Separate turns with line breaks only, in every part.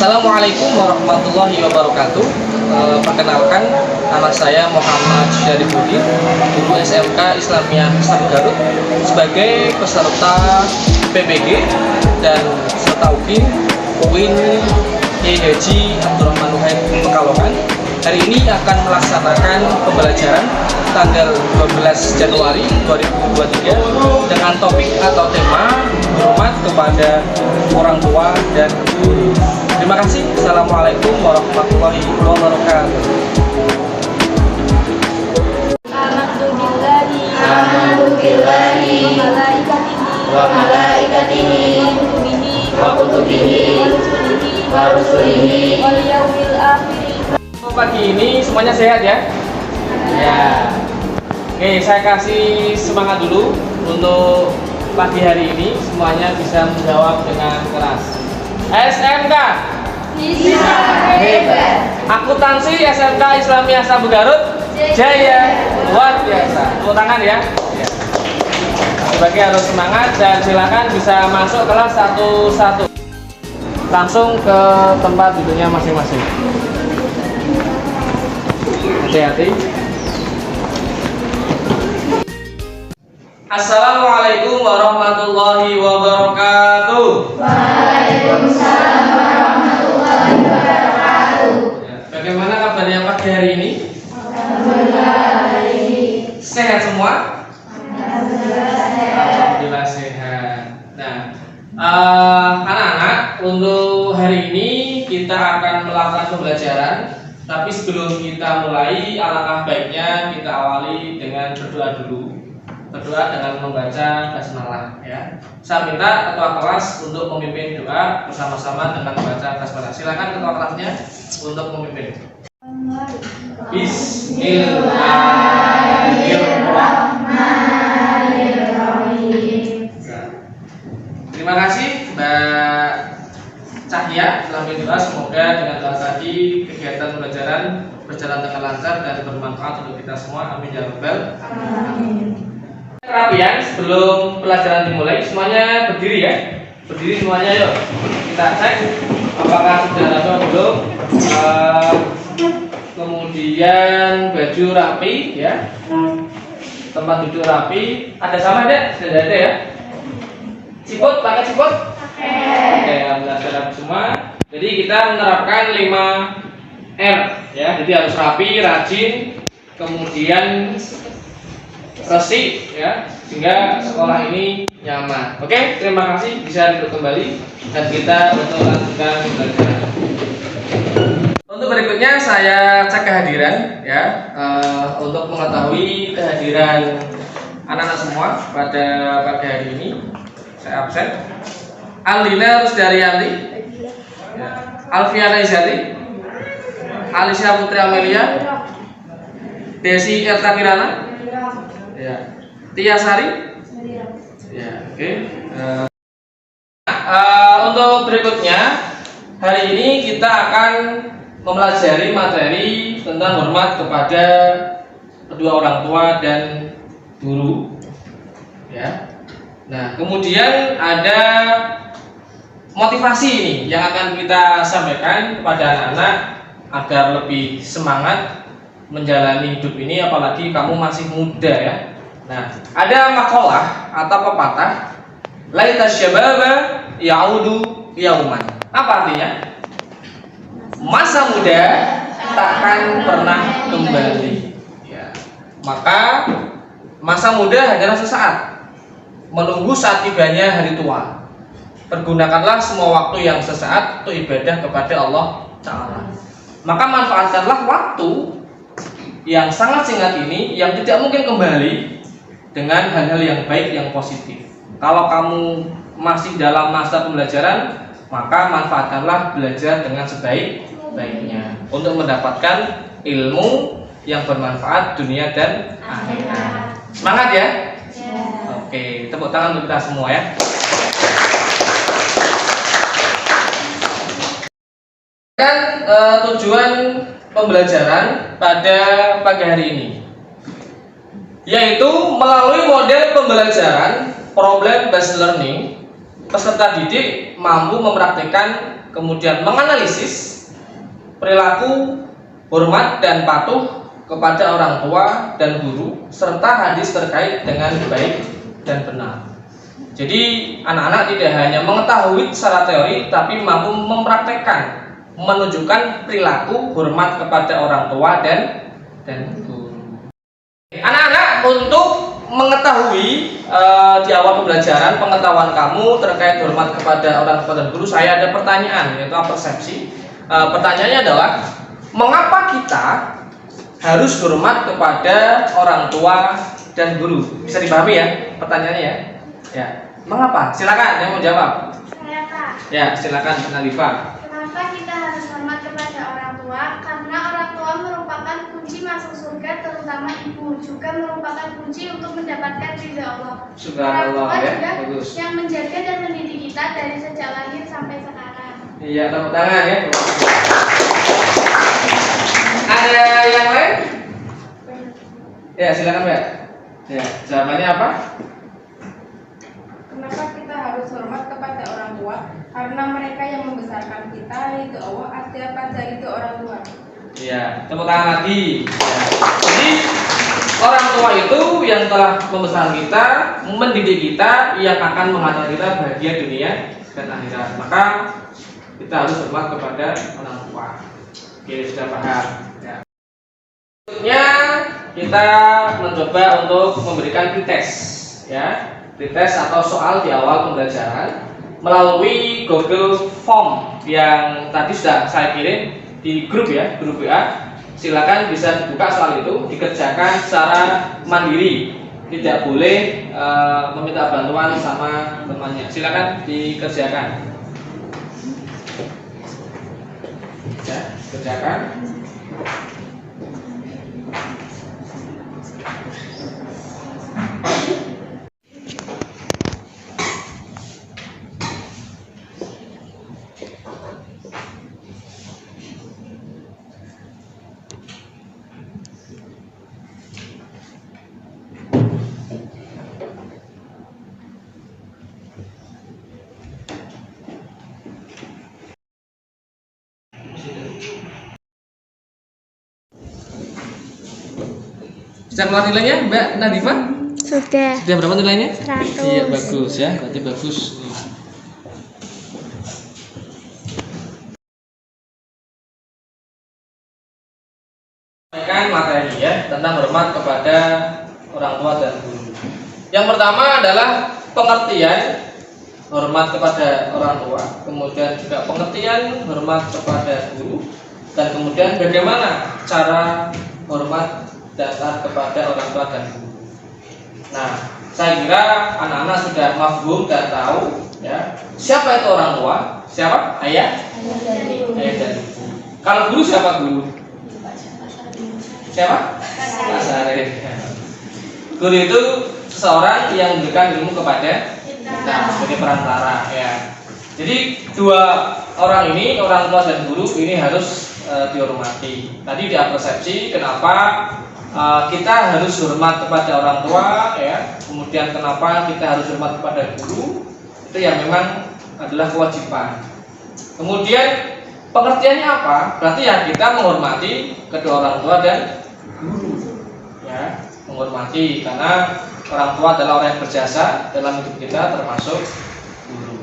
Assalamualaikum warahmatullahi wabarakatuh. Perkenalkan, nama saya Muhammad Syarifuddin, guru SMK Islamiyah Sabu Garut, sebagai peserta PBG dan serta UIN Kiai Haji Abdurrahman Nuhaid Pekalongan. Hari ini akan melaksanakan pembelajaran tanggal 12 Januari 2023 dengan topik atau tema hormat kepada orang tua dan guru. Terima kasih. Assalamualaikum warahmatullahi wabarakatuh.
Alhamdulillahi wa malaikatihi wa kutubihi wa rusulihi wal yaumil akhir.
Pagi ini semuanya sehat ya? Ya. Oke, saya kasih semangat dulu untuk pagi hari ini semuanya bisa menjawab dengan keras. SMK
Bisa hebat.
Akuntansi SMK Islamiyah Sabu Garut Jaya, luar biasa. Tepuk tangan ya. Sebagai harus semangat dan silakan bisa masuk kelas 1-1. Langsung ke tempat duduknya masing-masing. Hati-hati. Assalamualaikum warahmatullahi wabarakatuh.
Waalaikumsalam warahmatullahi wabarakatuh.
Bagaimana kabarnya pagi hari ini?
Alhamdulillah hari ini
Sehat semua?
sehat.
Alhamdulillah sehat. Nah, anak-anak, untuk hari ini kita akan melakukan pembelajaran. Tapi sebelum kita mulai, alangkah baiknya kita awali dengan berdoa dulu. Berdoa dengan membaca basmalah ya. Saya minta ketua kelas untuk memimpin doa bersama-sama dengan membaca basmalah. Silakan ketua kelasnya untuk memimpin.
Bismillahirrahmanirrahim.
Terima kasih Mbak Cahya telah berdoa. Semoga dengan doa tadi kegiatan pembelajaran berjalan dengan lancar dan bermanfaat untuk kita semua. Amin ya rabbal alamin. Kerapian sebelum pelajaran dimulai, semuanya berdiri ya. Berdiri semuanya yuk. Kita cek apakah sudah ada belum. Kemudian baju rapi ya. Tempat duduk rapi. Ada sama deh? Sudah ada ya. Siput, pakai siput? Oke, alhamdulillah sudah rapi semua. Jadi kita menerapkan 5R ya. Jadi harus rapi, rajin, kemudian resik ya, sehingga sekolah ini nyaman. Oke, terima kasih, bisa duduk kembali dan kita untuk lanjutkan pembelajaran. Untuk berikutnya saya cek kehadiran ya, untuk mengetahui kehadiran anak-anak semua pada pagi hari ini. Saya absen. Alina Rusdarianti, ya. Alfiana Izati, Alisha Putri Amelia, Desi Erta Kirana, ya. Tia Sari, ya. Oke. Untuk berikutnya hari ini kita akan mempelajari materi tentang hormat kepada kedua orang tua dan guru, ya. Nah, kemudian ada motivasi ini yang akan kita sampaikan kepada anak-anak agar lebih semangat menjalani hidup ini, apalagi kamu masih muda ya. Nah, ada makalah atau pepatah, laita syababa ya'udu yauman. Apa artinya? Masa muda takkan pernah kembali ya. Maka masa muda hanyalah sesaat, menunggu saat tibanya hari tua. Pergunakanlah semua waktu yang sesaat untuk ibadah kepada Allah Ta'ala. Maka manfaatkanlah waktu yang sangat singkat ini yang tidak mungkin kembali dengan hal-hal yang baik, yang positif. Kalau kamu masih dalam masa pembelajaran, maka manfaatkanlah belajar dengan sebaik-baiknya untuk mendapatkan ilmu yang bermanfaat dunia dan akhirat. Semangat ya. Oke, tepuk tangan untuk kita semua ya. Dan tujuan pembelajaran pada pagi hari ini, yaitu melalui model pembelajaran problem based learning, peserta didik mampu mempraktikkan kemudian menganalisis perilaku hormat dan patuh kepada orang tua dan guru serta hadis terkait dengan baik dan benar. Jadi anak-anak tidak hanya mengetahui secara teori tapi mampu mempraktekkan, menunjukkan perilaku hormat kepada orang tua dan guru. Anak-anak, untuk mengetahui di awal pembelajaran pengetahuan kamu terkait hormat kepada orang tua dan guru, saya ada pertanyaan, yaitu persepsi. Pertanyaannya adalah, mengapa kita harus hormat kepada orang tua dan guru? Bisa dipahami ya pertanyaannya ya? Ya. Mengapa? Silakan yang mau jawab.
Saya Kak.
Ya, silakan Nalifa.
Kenapa kita harus hormat kepada orang tua? Karena orang tua merupakan kunci masuk surga, terutama ibu juga merupakan kunci untuk mendapatkan ridha Allah.
Subhanallah,
Orang tua
ya,
juga
bagus.
yang menjaga dan mendidik kita dari sejak lahir sampai sekarang.
Iya, tepuk tangan ya. Ada yang lain? Ya, silakan Mbak. Ya, jawabannya apa?
Kenapa kita harus hormat kepada orang tua? Karena mereka yang membesarkan kita, yaitu Allah. Siapa saja itu orang tua?
Iya, tepuk tangan lagi. Ya. Jadi orang tua itu yang telah membesarkan kita, mendidik kita, yang akan menghantar kita bahagia dunia dan akhirat. Maka kita harus hormat kepada orang tua. Oke, sudah paham. Ya. Selanjutnya kita mencoba untuk memberikan pretest, ya, pretest atau soal di awal pembelajaran melalui Google Form yang tadi sudah saya kirim di grup ya, grup WA. Silakan bisa dibuka soal itu, dikerjakan secara mandiri, tidak boleh meminta bantuan sama temannya. Silakan dikerjakan. Ya, kerjakan. Sudah keluar nilainya, Mbak Nadifa?
Sudah.
Sudah berapa nilainya?
100.
Iya, bagus ya, berarti bagus. Sampaikan materi ya tentang hormat kepada orang tua dan guru. Yang pertama adalah pengertian hormat kepada orang tua, kemudian juga pengertian hormat kepada guru, dan kemudian bagaimana cara hormat dasar kepada orang tua dan guru. Nah, saya kira anak-anak sudah mafhum dan tahu ya siapa itu orang tua, siapa? Ayah dan ibu. Kalau guru siapa guru? Siapa? Pak Sarif. Guru itu seseorang yang memberikan ilmu kepada kita sebagai perantara ya. Jadi dua orang ini, orang tua dan guru ini harus dihormati. Tadi dia persepsi kenapa kita harus hormat kepada orang tua ya, kemudian kenapa kita harus hormat kepada guru, itu yang memang adalah kewajiban. Kemudian pengertiannya apa? Berarti ya kita menghormati kedua orang tua dan guru ya, menghormati karena orang tua adalah orang yang berjasa dalam hidup kita, termasuk guru.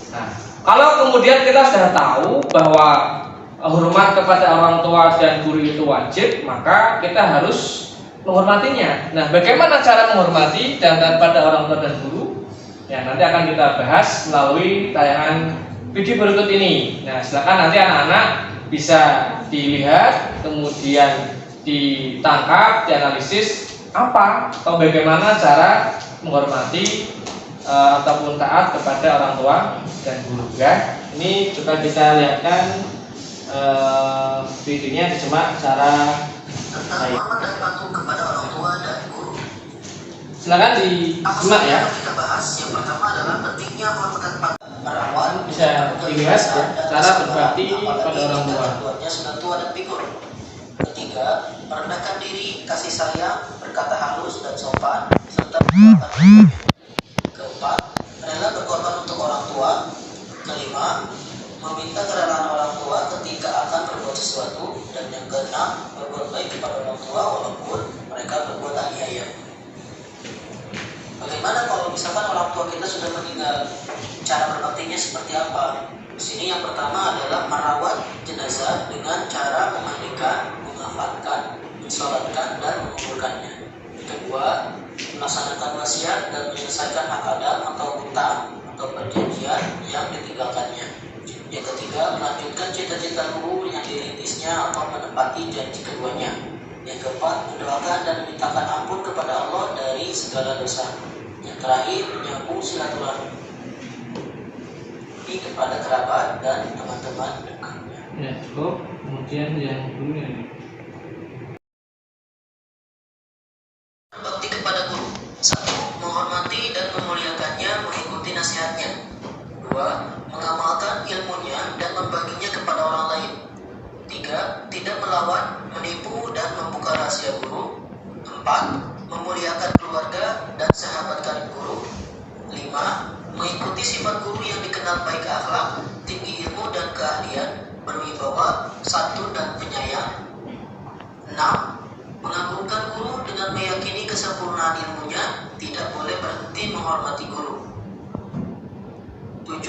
Nah, kalau kemudian kita sudah tahu bahwa hormat kepada orang tua dan guru itu wajib, maka kita harus menghormatinya. Nah, bagaimana cara menghormati dan kepada orang tua dan guru? Ya, nanti akan kita bahas melalui tayangan video berikut ini. Nah, silakan nanti anak-anak bisa dilihat, kemudian ditangkap, dianalisis apa atau bagaimana cara menghormati ataupun taat kepada orang tua dan guru ya. Ini coba kita lihatkan videonya, disimak secara baik.
Hormat dan patuh kepada orang tua dan guru.
Silakan disimak ya.
Kita bahas yang pertama adalah pentingnya hormat dan patuh. Merawat
Bisa dilihat ya, cara berbakti pada orang tua.
Tuanya sudah tua dan pikul. Ketiga, merendahkan diri, kasih sayang, berkata halus dan sopan, serta berkorban. Keempat, rela berkorban untuk orang tua. Kelima, meminta keras tua kita sudah meninggal, cara berbaktinya seperti apa? Di sini yang pertama adalah merawat jenazah dengan cara memandikan, mengafatkan, mensolatkan, dan menguburkannya. Yang kedua, melaksanakan wasiat dan menyelesaikan hak adam atau hutang atau perjanjian yang ditinggalkannya. Yang ketiga, melanjutkan cita-cita luhur yang dirintisnya atau menepati janji keduanya. Yang keempat, mendoakan dan memintakan ampun kepada Allah dari segala dosa. Yang terakhir, menyambung silaturahmi kepada kerabat dan teman-teman dekatnya.
Ya, cukup. Kemudian yang dulunya ini.
Bakti kepada guru. 1. Menghormati dan memuliakannya, mengikuti nasihatnya. 2. Mengamalkan ilmunya dan membaginya kepada orang lain. 3. Tidak melawan, menipu, dan membuka rahasia guru. 4. Memuliakan keluarga dan sahabat karib guru. 5. Mengikuti sifat guru yang dikenal baik akhlak, tinggi ilmu dan keahlian, berwibawa, santun dan penyayang. 6. Mengagungkan guru dengan meyakini kesempurnaan ilmunya, tidak boleh berhenti menghormati guru. 7.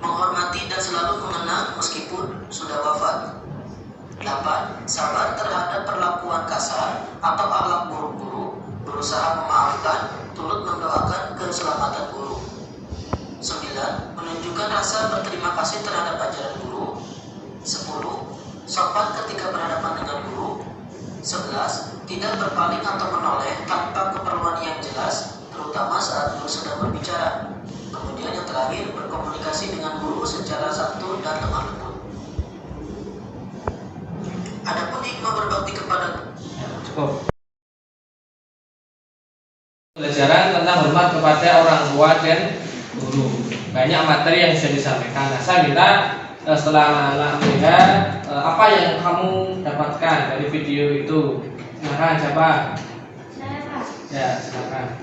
Menghormati dan selalu mengenang meskipun sudah wafat. 8. Sabar terhadap perlakuan kasar atau akhlak buruk guru, berusaha memaafkan, turut mendoakan keselamatan guru. 9. Menunjukkan rasa berterima kasih terhadap ajaran guru. 10. Sopan ketika berhadapan dengan guru. 11. Tidak berpaling atau menoleh tanpa keperluan yang jelas, terutama saat guru sedang berbicara. Kemudian yang terakhir, berkomunikasi dengan guru secara santun dan lemah lembut. Adapun hikmah berbakti kepada
Cukup. Pelajaran tentang hormat kepada orang tua dan guru. Banyak materi yang bisa disampaikan. Nah, saya minta setelah anak-anak melihat apa yang kamu dapatkan dari video itu. Silakan siapa?
Saya, Pak.
Ya, silakan.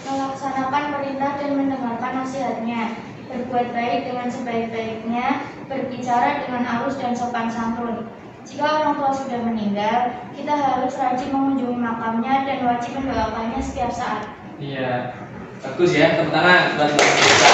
Melaksanakan perintah dan mendengarkan nasihatnya, berbuat baik dengan sebaik-baiknya, berbicara dengan halus dan sopan santun. Jika orang tua sudah meninggal, kita harus rajin mengunjungi makamnya dan wajib mendoakannya setiap saat.
Iya, bagus ya, tepuk tangan buat kita.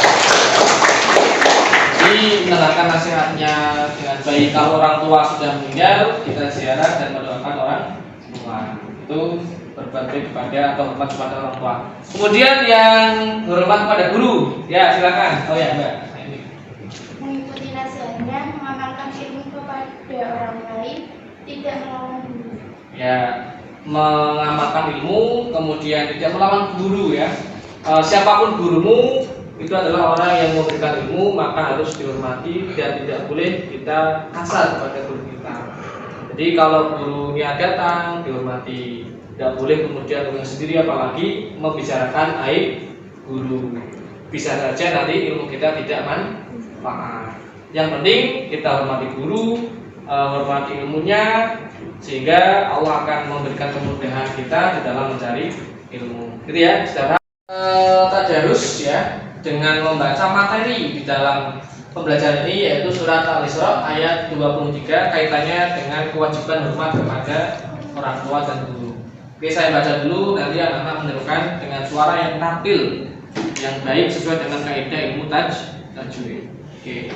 Jadi mendengarkan nasihatnya dengan baik. Kalau orang tua sudah meninggal, kita ziarah dan mendoakan orang tua. Itu berbuat baik kepada atau hormat kepada orang tua. Kemudian yang hormat kepada guru, ya silakan. Oh ya Mbak. Nah, ini.
Mengikuti nasihatnya, mengamalkan ilmu kepada orang lain, tidak melawan guru.
Ya, mengamalkan ilmu, kemudian tidak melawan guru ya. Siapapun gurumu itu adalah orang yang memberikan ilmu, maka harus dihormati dan tidak boleh kita kasar kepada guru kita. Jadi kalau gurunya datang dihormati, tidak boleh kemudian dengan sendiri apalagi membicarakan aib guru. Bisa saja nanti ilmu kita tidak manfaat. Yang penting kita hormati guru, hormati ilmunya, sehingga Allah akan memberikan kemudahan kita di dalam mencari ilmu. Gitu ya, secara tadarus ya, dengan membaca materi di dalam pembelajaran ini, yaitu surat Al-Isra ayat 23, kaitannya dengan kewajiban hormat kepada orang tua dan guru. Oke, saya baca dulu, nanti anak-anak menirukan dengan suara yang tampil, yang baik sesuai dengan kaidah ilmu tajwid. Oke.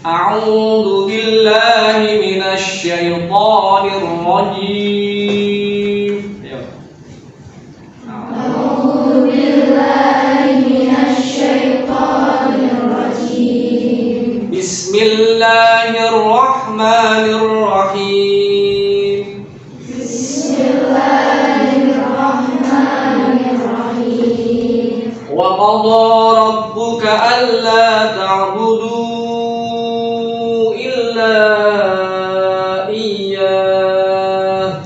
A'udzu billahi minasy syaithanir rajim. Ayo.
A'udzu billahi minasy syaithanir rajim.
Bismillahirrahmanirrahim.
Bismillahirrahmanirrahim.
Wa qadha rabbuka alla ta'budu illa iyyah.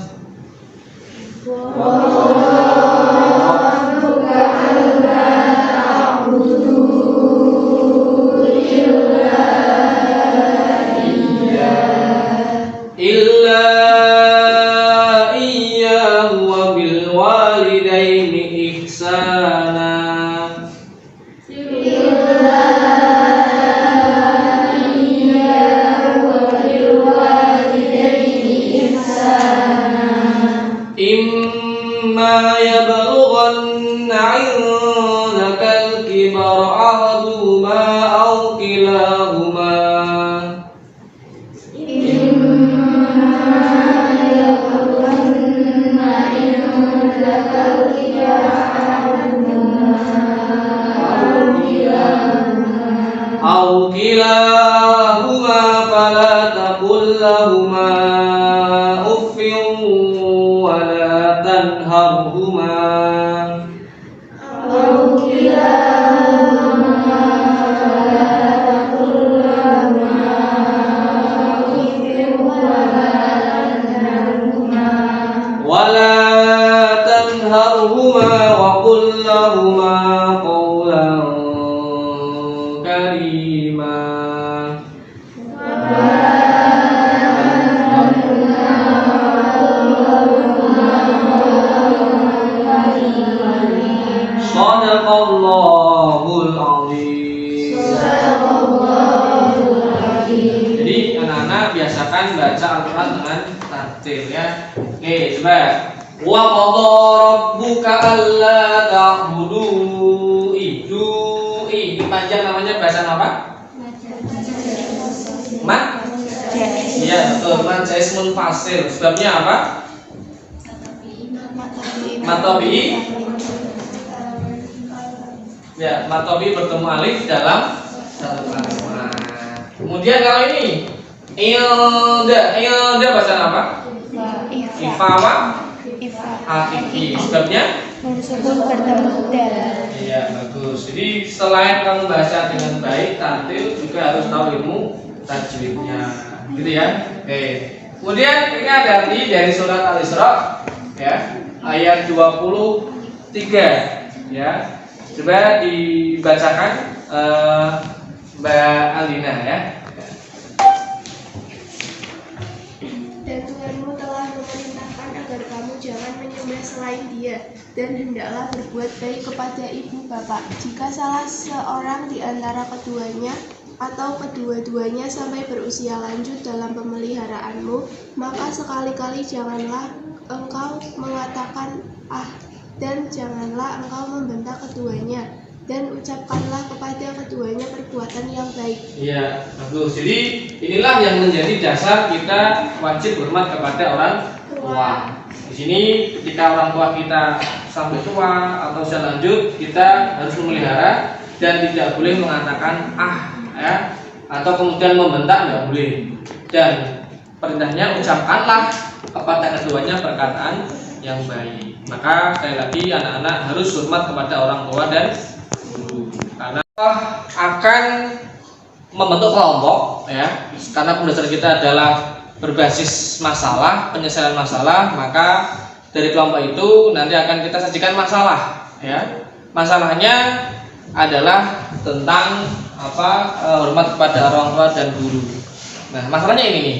Illa iyyahu wa bil walidaini ihsana. إما يبلغن عندك الكبر أحدهما أو كلاهما أو كلاهما فلا تقل لهما أف ولا تنهرهما وقل لهما قولا كريما. Shadaqallahul Azim. Jadi anak-anak biasakan baca Al-Quran dengan tartil ya. Oke, coba. Wa qadha rabbuka alla ta'budu ini panjang namanya bahasa apa? Mat? Iya betul, Majaz Munfasil. Sebabnya apa? Matobi. Ya, matobi bertemu alif dalam satu kalimat. Kemudian kalau ini ilda bahasa apa? Ifa apa? Hakiki. Sebabnya?
Sukun bertemu dal.
Iya bagus. Jadi selain kamu baca dengan baik, tartil juga harus tahu ilmu tajwidnya, gitu ya. Oke. Kemudian ini ada arti dari surat Al-Isra, ya, ayat 23, ya. Coba dibacakan Mbak Alina ya.
Dan Tuhanmu telah memerintahkan agar kamu jangan menyembah selain Dia, dan hendaklah berbuat baik kepada ibu bapak. Jika salah seorang di antara keduanya atau kedua-duanya sampai berusia lanjut dalam pemeliharaanmu, maka sekali-kali janganlah engkau mengatakan ah, dan janganlah engkau membentak keduanya, dan ucapkanlah kepada keduanya perbuatan yang baik.
Iya, bagus. Jadi inilah yang menjadi dasar kita wajib hormat kepada orang tua. Di sini ketika orang tua kita sampai tua atau usia lanjut, kita harus memelihara dan tidak boleh mengatakan ah, ya, atau kemudian membentak, tidak boleh. Dan perintahnya ucapkanlah kepada keduanya perkataan yang baik. Maka sekali lagi anak-anak harus hormat kepada orang tua dan guru, karena akan membentuk kelompok, ya. Karena pembelajaran kita adalah berbasis masalah, penyelesaian masalah, maka dari kelompok itu nanti akan kita sajikan masalah, ya. Masalahnya adalah tentang hormat kepada orang tua dan guru. Nah, masalahnya ini nih.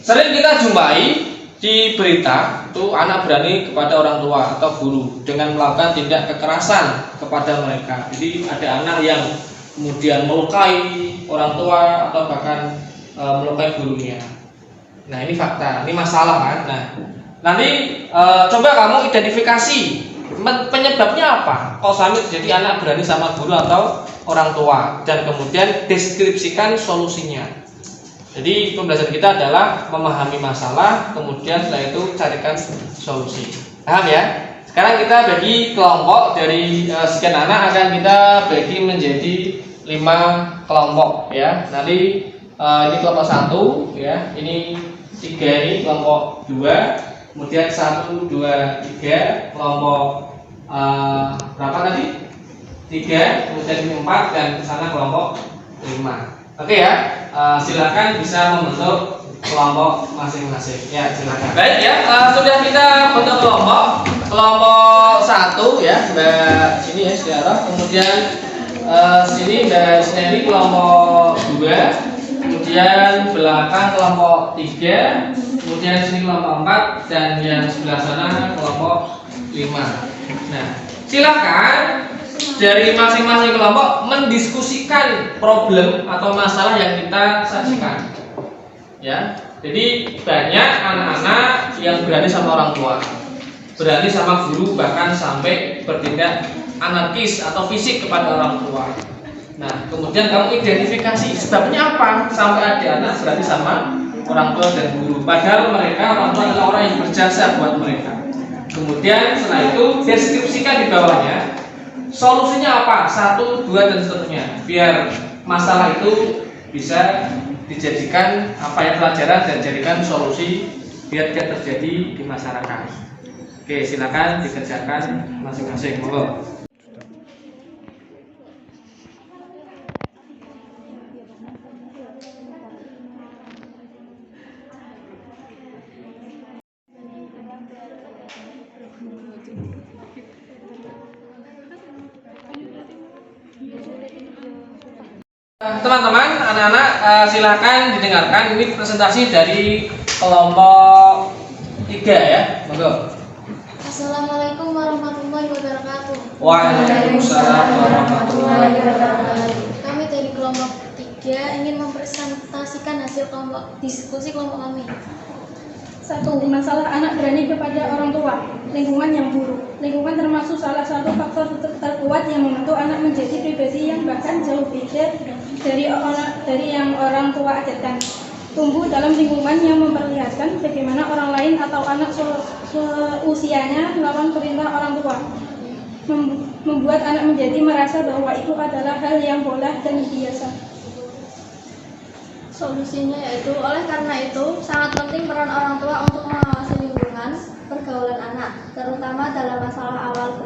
Sering kita jumpai di berita itu anak berani kepada orang tua atau guru dengan melakukan tindak kekerasan kepada mereka. Jadi ada anak yang kemudian melukai orang tua atau bahkan melukai gurunya. Nah, ini fakta, ini masalah kan. Nah, nanti coba kamu identifikasi penyebabnya apa? Kok sampai jadi anak berani sama guru atau orang tua, dan kemudian deskripsikan solusinya. Jadi pembelajaran kita adalah memahami masalah, kemudian setelah itu carikan solusi. Paham ya? Sekarang kita bagi kelompok dari sekian anak akan kita bagi menjadi 5 kelompok, ya. Nanti ini kelompok 1, ya. Ini 3, ini kelompok 2. Kemudian 1, 2, 3 kelompok berapa tadi? 3, kemudian ini 4, dan ke sana kelompok 5. Oke ya, silakan bisa membentuk kelompok masing-masing. Ya, silakan. Baik ya, sudah kita bentuk kelompok 1 ya, Mbak sini ya, saudara. Kemudian sini Mbak Sineri kelompok 2, kemudian belakang kelompok 3, kemudian sini kelompok 4, dan yang sebelah sana kelompok 5. Nah, silakan dari masing-masing kelompok mendiskusikan problem atau masalah yang kita sajikan. Ya, jadi banyak anak-anak yang berani sama orang tua. berani sama guru, bahkan sampai bertindak anarkis atau fisik kepada orang tua. Nah, kemudian kamu identifikasi sebabnya apa sampai ada anak berani sama orang tua dan guru, padahal mereka orang tua adalah orang yang berjasa buat mereka. Kemudian setelah itu deskripsikan di bawahnya solusinya apa, 1, 2 dan seterusnya, biar masalah itu bisa dijadikan apa ya, pelajaran dan jadikan solusi biar tidak terjadi di masyarakat. Oke, silakan dikerjakan masing-masing, monggo. Teman-teman, anak-anak, silakan didengarkan. Ini presentasi dari kelompok 3 ya, monggo.
Assalamualaikum warahmatullahi wabarakatuh.
Waalaikumsalam warahmatullahi wabarakatuh.
Kami dari kelompok 3 ingin mempresentasikan hasil diskusi kelompok kami.
1. Masalah anak berani kepada orang tua. Lingkungan yang buruk. Lingkungan termasuk salah satu faktor terkuat yang membentuk anak menjadi pribadi yang bahkan jauh beda dari yang orang tua ajarkan. Tumbuh dalam lingkungan yang memperlihatkan bagaimana orang lain atau anak seusianya melawan perintah orang tua. Membuat anak menjadi merasa bahwa itu adalah hal yang boleh dan biasa.
Solusinya yaitu oleh karena itu sangat penting peran orang tua untuk mengawasi lingkungan pergaulan anak, terutama dalam masalah awal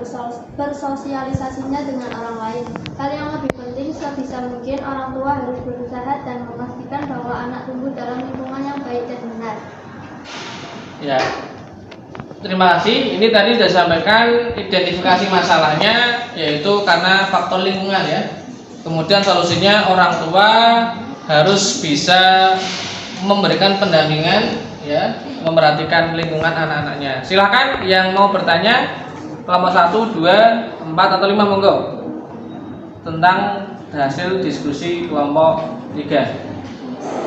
bersosialisasinya dengan orang lain. Hal yang lebih penting sebisa mungkin orang tua harus berusaha dan memastikan bahwa anak tumbuh dalam lingkungan yang baik dan benar.
Ya, terima kasih. Ini tadi sudah sampaikan identifikasi masalahnya, yaitu karena faktor lingkungan ya. Kemudian solusinya orang tua harus bisa memberikan pendampingan ya, memperhatikan lingkungan anak-anaknya. Silakan yang mau bertanya, kelompok 1, 2, 4 atau 5 monggo, tentang hasil diskusi kelompok 3.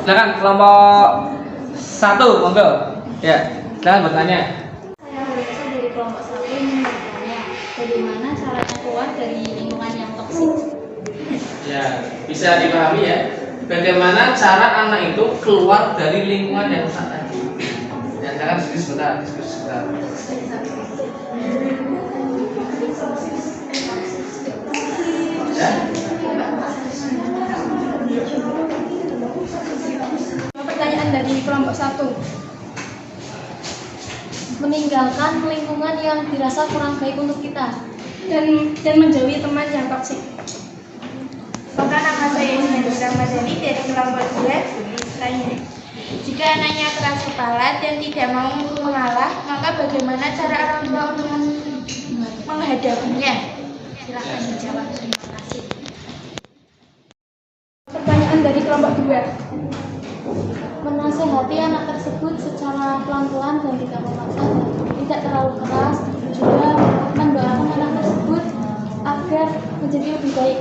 Silakan kelompok 1 monggo. Ya, silakan bertanya.
Saya Melisa dari kelompok 1 ingin bertanya, bagaimana caranya keluar dari lingkungan yang toksik?
Ya, bisa dipahami ya. Bagaimana cara anak itu keluar dari lingkungan yang rusak tadi? Ya, jangan diskusi sebentar. Ya.
Pertanyaan dari kelompok 1.
Meninggalkan lingkungan yang dirasa kurang baik untuk kita.
Dan menjauhi teman yang toksik.
Maka nama saya Hendra Madani dari kelompok 2 tanya. Jika anaknya keras kepala dan tidak mau mengalah, maka bagaimana cara orang tua untuk menghadapinya? Silakan dijawab. Terima kasih.
Pertanyaan dari kelompok 2.
Menasehati anak tersebut secara pelan-pelan dan tidak memaksa, tidak terlalu keras, juga mendoakan anak tersebut agar menjadi lebih baik.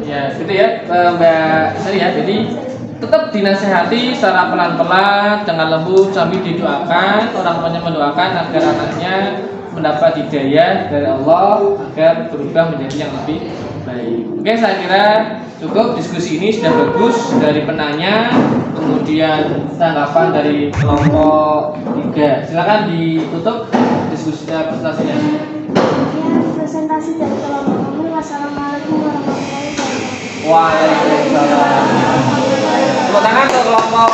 Ya, gitu ya, Mbak Sari ya. Jadi tetap dinasehati secara pelan-pelan dengan lembut sambil didoakan, orang tuanya mendoakan agar anaknya mendapat hidayah dari Allah agar berubah menjadi yang lebih baik. Oke, saya kira cukup. Diskusi ini sudah bagus dari penanya, kemudian tanggapan dari kelompok 3. Silakan ditutup diskusi presentasinya.
Presentasi dari kelompok kami. Wassalamualaikum warahmatullahi wabarakatuh.
Waalaikumsalam. Tepuk tangan ke kelompok.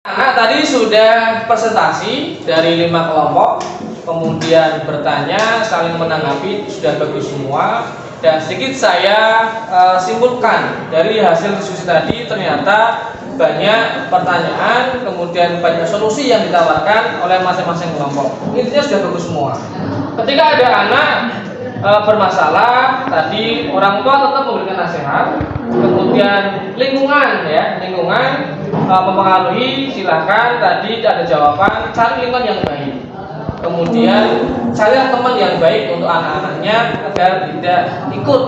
Nah, tadi sudah presentasi dari 5 kelompok, kemudian bertanya, saling menanggapi, sudah bagus semua. Dan sedikit saya simpulkan dari hasil diskusi tadi, ternyata banyak pertanyaan, kemudian banyak solusi yang ditawarkan oleh masing-masing kelompok. Intinya sudah bagus semua. Ketika ada anak bermasalah, tadi orang tua tetap memberikan nasihat, kemudian lingkungan mempengaruhi. Silahkan tadi ada jawaban, cari lingkungan yang baik, kemudian cari teman yang baik untuk anak-anaknya agar tidak ikut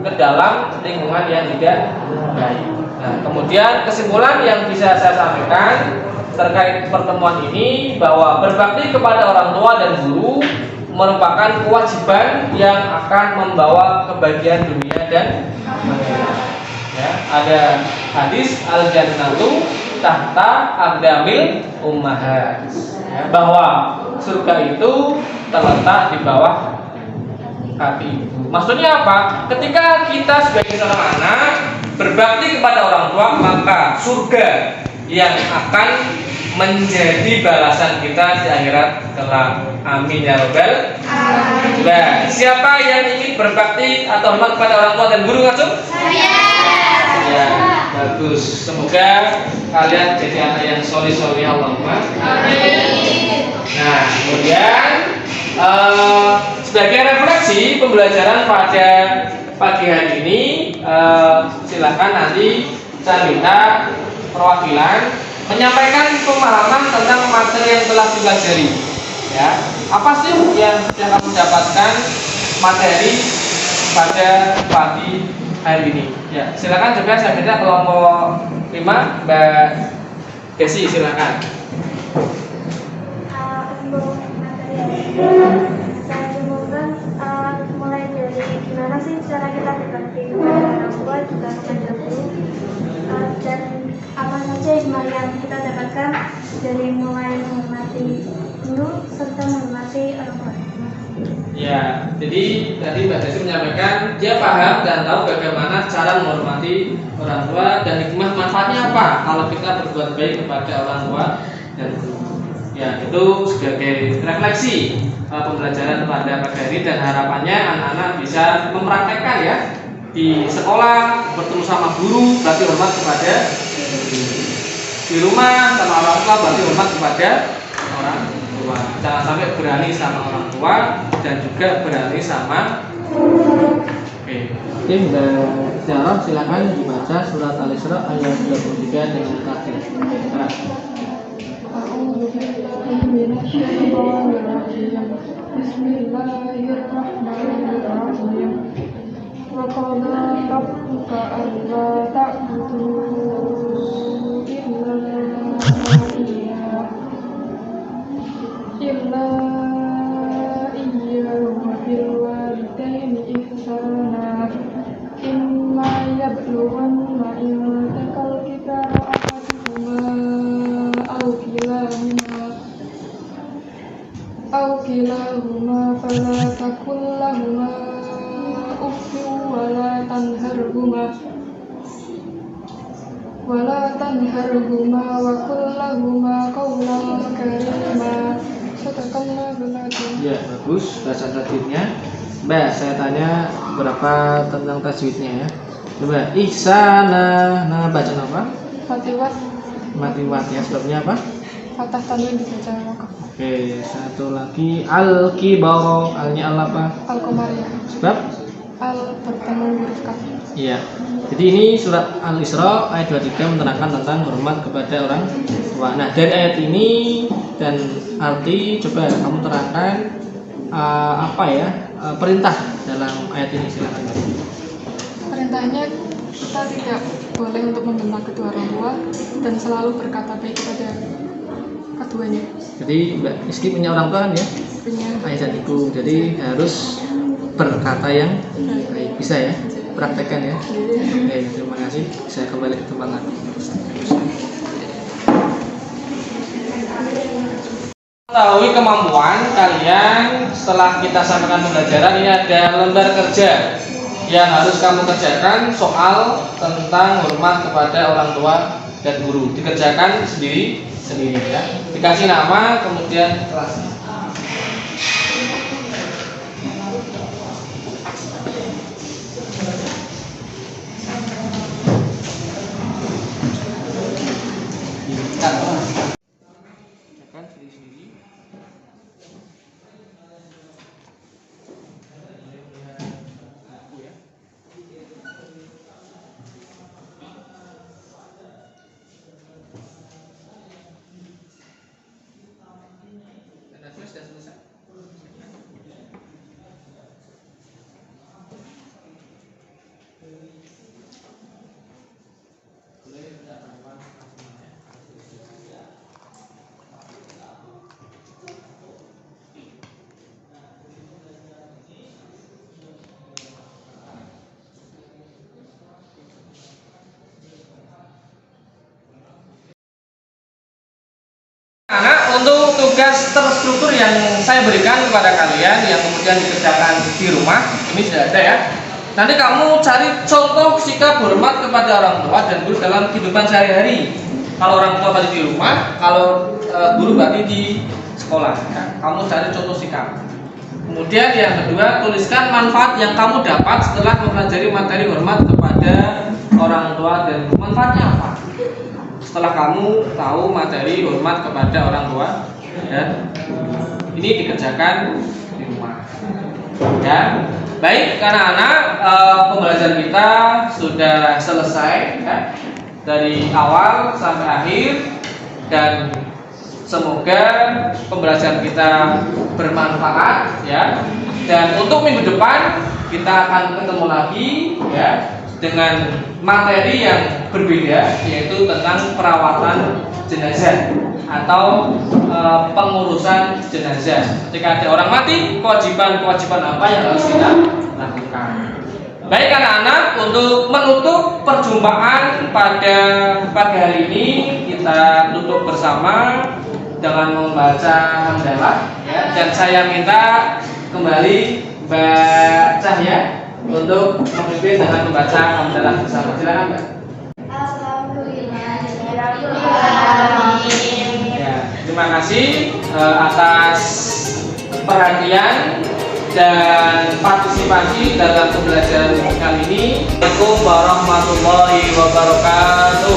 ke dalam lingkungan yang tidak baik. Nah, kemudian kesimpulan yang bisa saya sampaikan terkait pertemuan ini bahwa berbakti kepada orang tua dan guru merupakan kewajiban yang akan membawa kebahagiaan dunia dan akhirat. Ya, ada hadis al-jannatu tahta aqdamil ummahat. Ya, bahwa surga itu terletak di bawah kaki ibu. Maksudnya apa? Ketika kita sebagai seorang anak berbakti kepada orang tua, maka surga yang akan menjadi balasan kita di akhirat kelak. Amin ya robbal alamin. Nah, siapa yang ingin berbakti atau hormat kepada orang tua dan guru ngacung? Saya. Ya, bagus. Semoga kalian jadi anak yang soleh-soleh, Allahumma amin. Nah, kemudian sebagai refleksi pembelajaran pada pagi hari ini, silakan nanti saya minta perwakilan menyampaikan pemahaman tentang materi yang telah dipelajari. Ya, apa sih yang sudah kamu dapatkan materi pada pagi hari ini? Ya, silakan coba saya minta kelompok 5, Mbak Desi, silakan.
Untuk materi hari ini saya cumumkan mulai dari gimana sih cara kita berbakti kepada orang tua juga kepada guru, dan apa saja hikmah yang kita dapatkan dari mulai menghormati guru serta menghormati orang tua.
Ya, jadi tadi Mbak Desi menyampaikan dia paham dan tahu bagaimana cara menghormati orang tua dan hikmah manfaatnya apa kalau kita berbuat baik kepada orang tua dan guru. Ya, itu sebagai refleksi pembelajaran pada pagi hari dan harapannya anak-anak bisa mempraktekkan ya di sekolah, bertemu sama guru berarti hormat kepada guru. Di rumah sama orang tua berarti hormat kepada orang tua. Jangan sampai berani sama orang tua dan juga berani sama Oke, Mbak Zara silakan dibaca surat Al-Isra ayat 33 dengan kaki.
Bismillahirrahmanirrahim. Wa qala rabbuka alla ta'budu illa iyyahu wa bil walidayni ihsana. Imma yablughanna indakal kibara ahaduhuma aw kilahuma fala taqul lahuma uffin wa la tanharhuma wa qul lahuma qawlan karima. Sadaqallahul azim.
Ya, bagus bahasa tajwidnya. Mbak, saya tanya berapa tentang tajwidnya ya. Coba ihsana, nah baca apa?
Matiwat.
Matiwat ya, sebabnya apa?
Fatah tanwin dibaca wakaf.
Oke, satu lagi al-kibaro, alnya al apa?
Al-Qamariyah.
Sebab?
Al bertemu huruf kaf.
Iya. Jadi ini surat Al-Isra ayat 23 menerangkan tentang hormat kepada orang tua. Nah, dari ayat ini dan arti coba kamu terangkan apa ya perintah dalam ayat ini, silakan.
Perintahnya kita tidak boleh untuk membentak kedua orang tua dan selalu berkata baik kepada keduanya.
Jadi Mbak Rizky punya orang tua kan ya?
Punya.
Ayah dan ibu. Jadi harus berkata yang baik. Bisa ya? Praktekkan ya. Oke, terima kasih. Saya kembali ke tempat lagi. Mengetahui kemampuan kalian setelah kita sampaikan pembelajaran ini ada lembar kerja yang harus kamu kerjakan soal tentang hormat kepada orang tua dan guru. Dikerjakan sendiri ya. Dikasih nama kemudian kelas. Kerjakan sendiri. Sudah selesai. untuk tugas terstruktur yang saya berikan kepada kalian yang kemudian dikerjakan di rumah, ini sudah ada ya. Nanti kamu cari contoh sikap hormat kepada orang tua dan guru dalam kehidupan sehari-hari. Kalau orang tua tadi di rumah, kalau guru berarti di sekolah. Ya. Kamu cari contoh sikap. Kemudian yang kedua, tuliskan manfaat yang kamu dapat setelah mempelajari materi hormat kepada orang tua dan guru. Manfaatnya apa? Setelah kamu tahu materi hormat kepada orang tua, ya, ini dikerjakan di rumah. Ya, baik, anak-anak, pembelajaran kita sudah selesai, ya, dari awal sampai akhir, dan semoga pembelajaran kita bermanfaat, ya. Dan untuk minggu depan kita akan ketemu lagi, ya, dengan materi yang berbeda, yaitu tentang perawatan jenazah atau pengurusan jenazah. Ketika ada orang mati, kewajiban-kewajiban apa yang harus kita lakukan. Baik anak-anak, untuk menutup perjumpaan pada pagi hari ini, kita tutup bersama dengan membaca hamdalah, ya. Dan saya minta kembali Mbak Cahya untuk memimpin dengan membaca hamdalah bersama. Silakan Mbak. Ya, terima kasih atas perhatian dan partisipasi dalam pembelajaran kali ini. Assalamualaikum warahmatullahi wabarakatuh.